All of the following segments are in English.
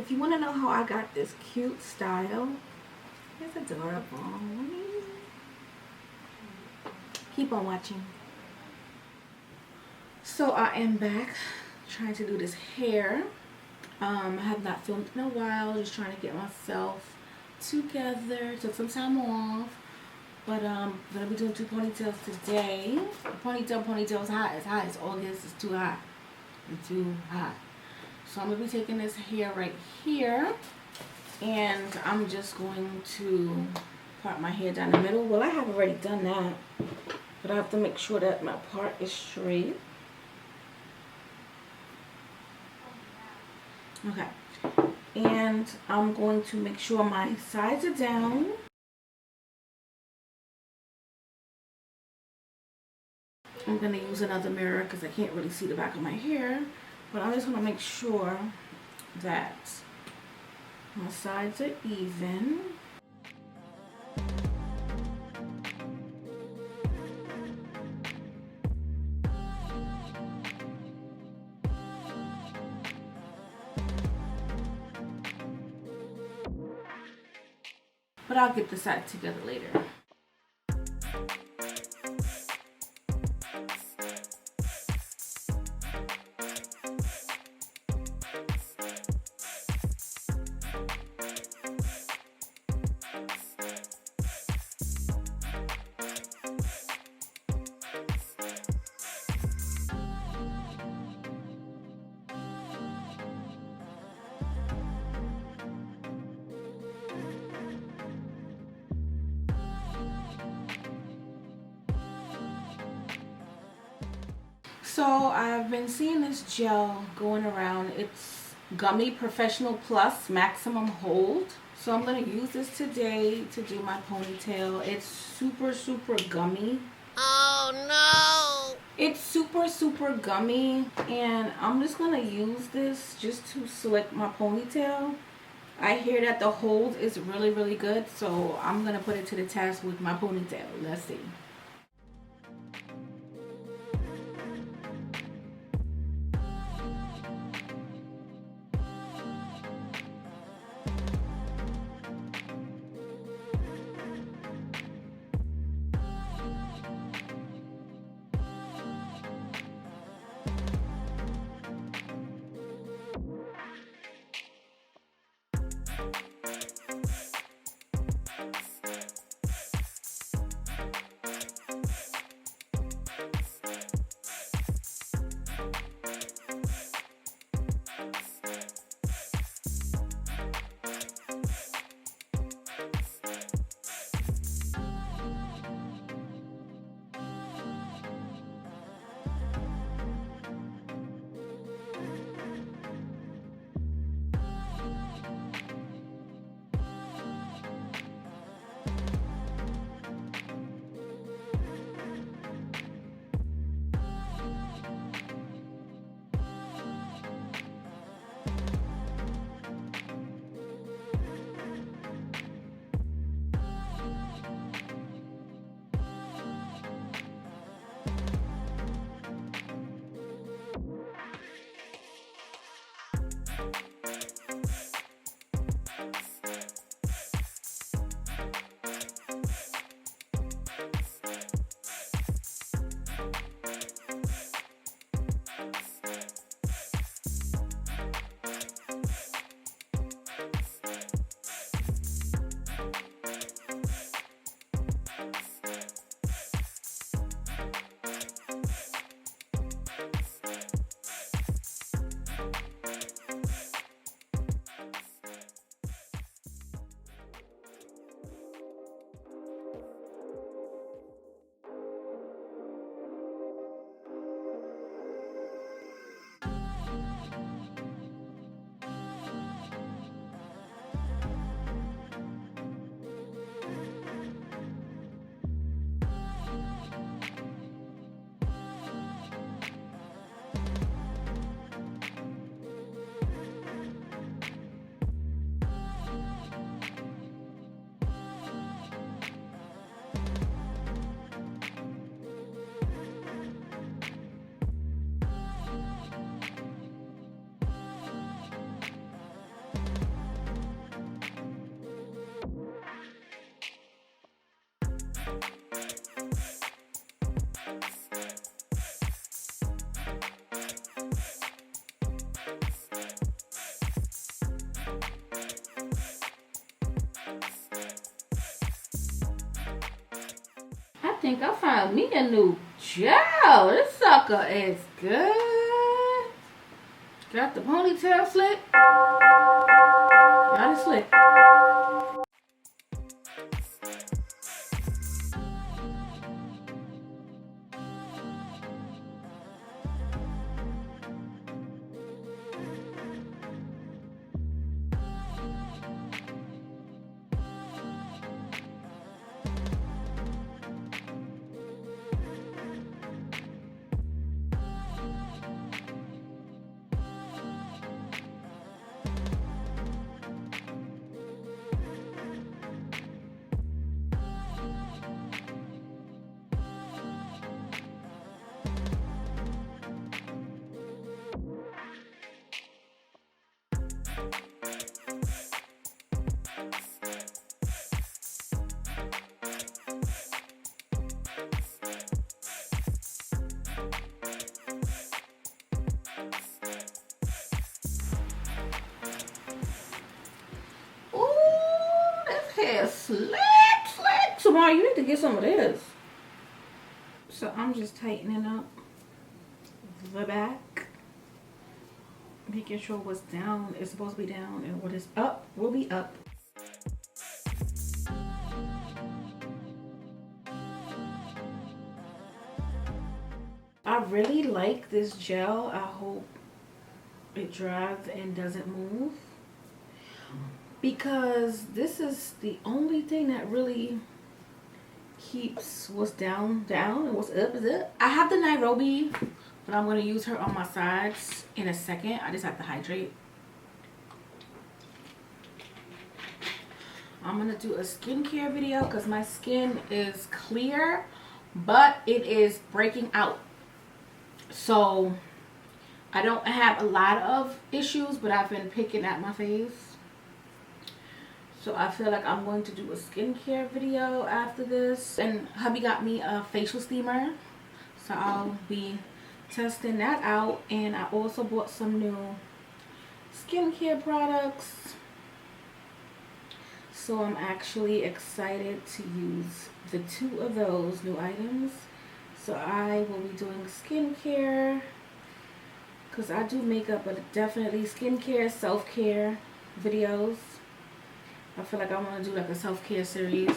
if you want to know how I got this cute style, it's adorable. Keep on watching. So I am back trying to do this hair. I have not filmed in a while, just trying to get myself together. Took some time off, but I'm gonna be doing 2 ponytails today. Ponytail's hot. It's hot. It's August. It's too hot. It's too hot. So I'm gonna be taking this hair right here, and I'm just going to part my hair down the middle. Well, I have already done that, but I have to make sure that my part is straight. Okay, and I'm going to make sure my sides are down. I'm going to use another mirror because I can't really see the back of my hair, but I'm just going to make sure that my sides are even. But I'll get the sides together later. So I've been seeing this gel going around. It's Gummy Professional Plus Maximum Hold. So I'm going to use this today to do my ponytail. It's super gummy. Oh no! It's super gummy, and I'm just going to use this just to slick my ponytail. I hear that the hold is really good, so I'm going to put it to the test with my ponytail. Let's see. think I found me a new gel. This sucker is good. Got the ponytail slick. Got it slick. Hair slick. Tomorrow you need to get some of this. So I'm just tightening up the back, making sure what's down is supposed to be down and what is up will be up. I really like this gel. I hope it dries and doesn't move, because this is the only thing that really keeps what's down and what's up is up. I have the Nairobi, but I'm going to use her on my sides in a second. I just have to hydrate. I'm going to do a skincare video because my skin is clear, but it is breaking out. So I don't have a lot of issues, but I've been picking at my face. So I feel like I'm going to do a skincare video after this. And hubby got me a facial steamer, so I'll be testing that out. And I also bought some new skincare products. So I'm actually excited to use the 2 of those new items. So I will be doing skincare, because I do makeup, but definitely skincare, self-care videos. I feel like I want to do like a self-care series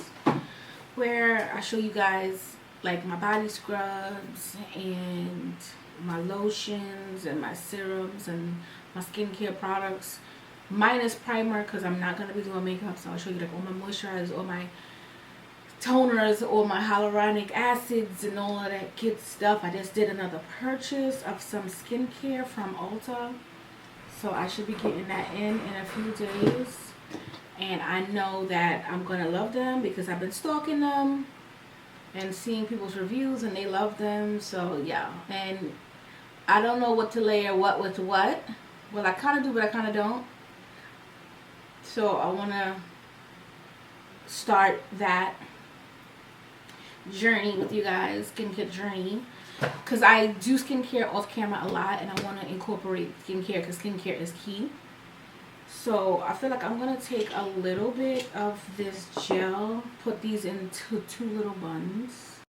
where I show you guys like my body scrubs and my lotions and my serums and my skincare products, minus primer, because I'm not going to be doing makeup. So I'll show you like all my moisturizers, all my toners, all my hyaluronic acids and all of that good stuff. I just did another purchase of some skincare from Ulta, so I should be getting that in a few days. And I know that I'm going to love them because I've been stalking them and seeing people's reviews and they love them. So yeah, and I don't know what to layer what with what. Well, I kind of do, but I kind of don't. So I want to start that journey with you guys, skincare journey, because I do skincare off camera a lot, and I want to incorporate skincare because skincare is key. So I feel like I'm going to take a little bit of this gel, put these into 2 little buns.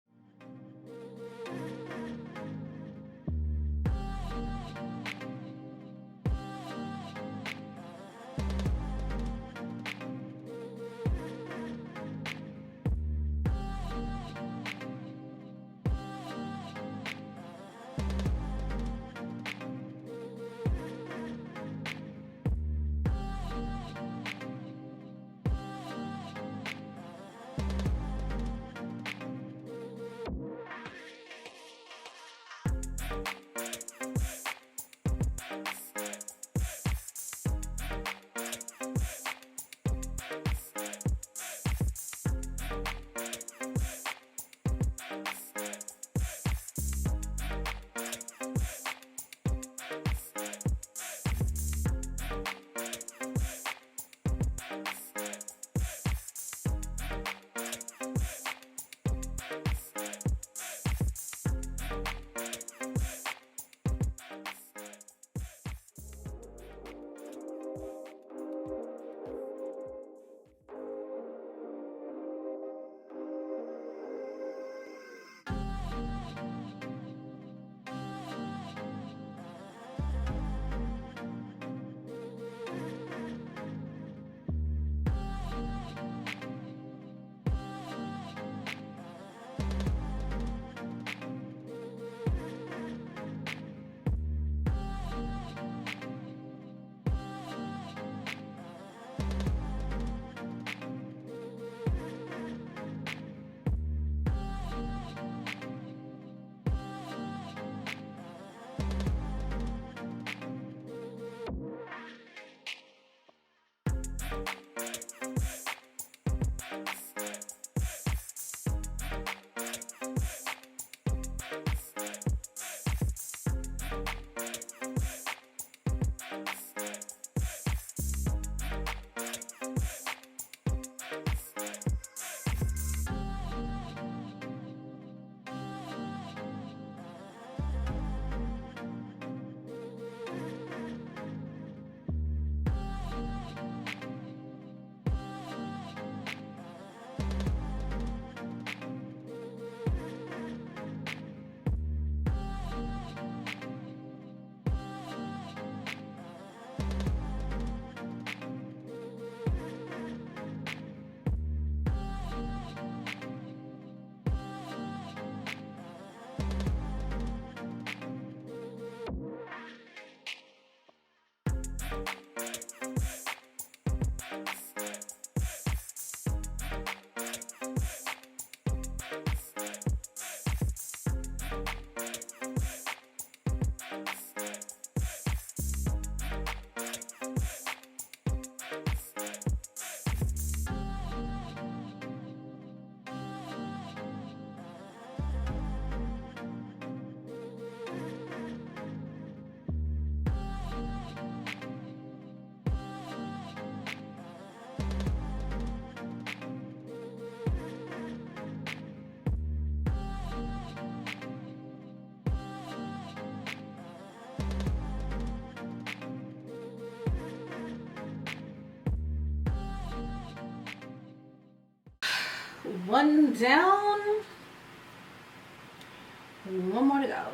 one down. One more to go.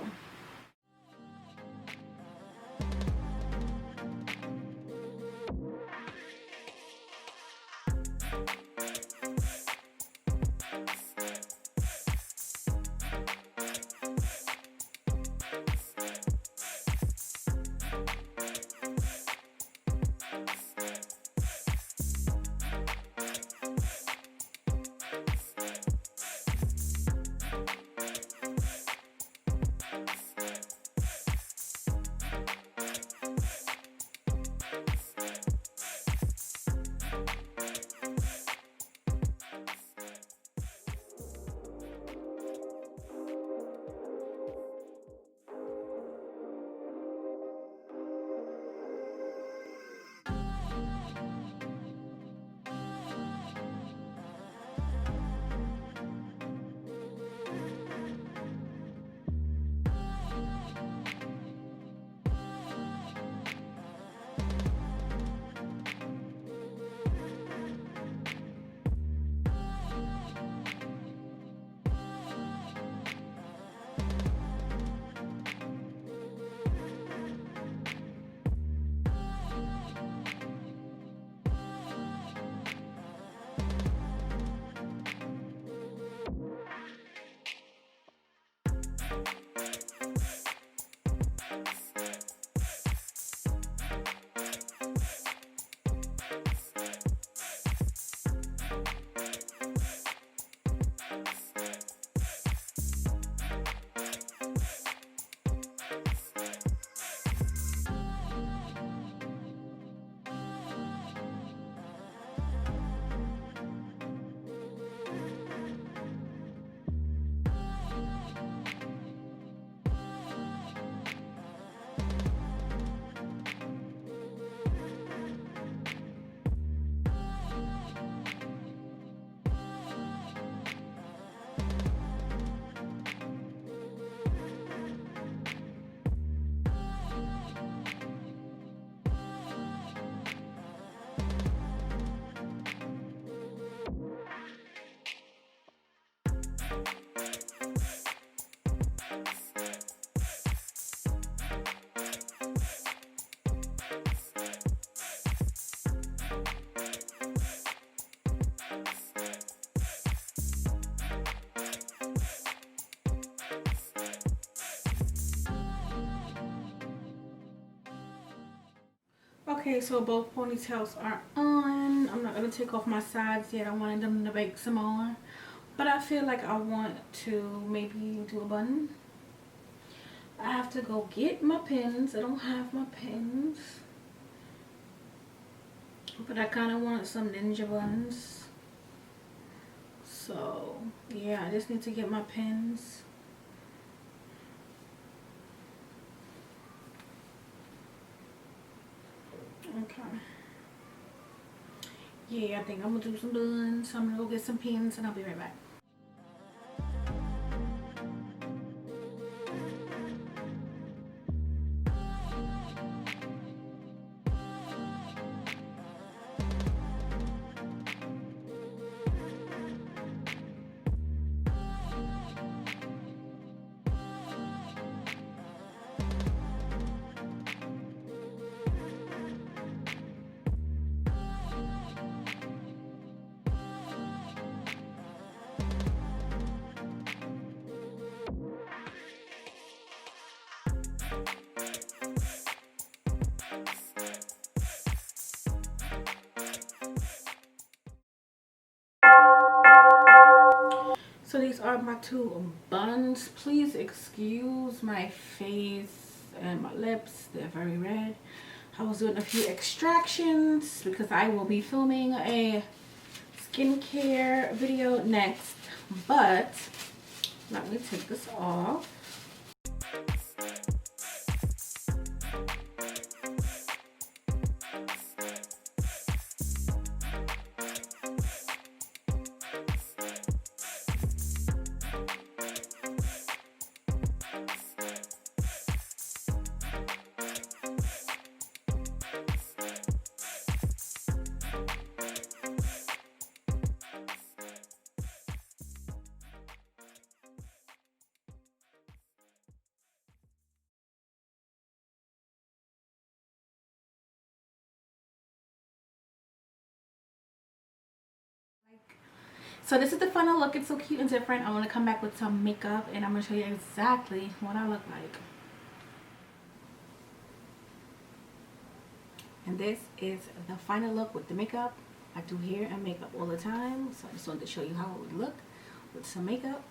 Okay, so both ponytails are on. I'm not going to take off my sides yet. I wanted them to bake some more. But I feel like I want to maybe do a bun. I have to go get my pins. I don't have my pins. But I kind of want some ninja buns. So, yeah, I just need to get my pins. Okay. Yeah, I think I'm gonna do some buns. So I'm gonna go get some pins and I'll be right back. So these are my two buns. Please excuse my face and my lips. They're very red. I was doing a few extractions because I will be filming a skincare video next. But let me take this off. So this is the final look. It's so cute and different. I want to come back with some makeup and I'm going to show you exactly what I look like. And this is the final look with the makeup. I do hair and makeup all the time, so I just wanted to show you how it would look with some makeup.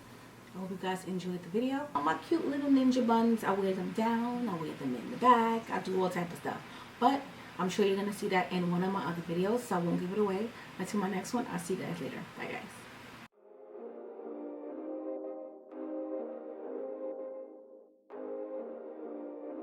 I hope you guys enjoyed the video. All my cute little ninja buns, I wear them down, I wear them in the back, I do all type of stuff. But I'm sure you're going to see that in one of my other videos, so I won't give it away. Until my next one, I'll see you guys later. Bye guys.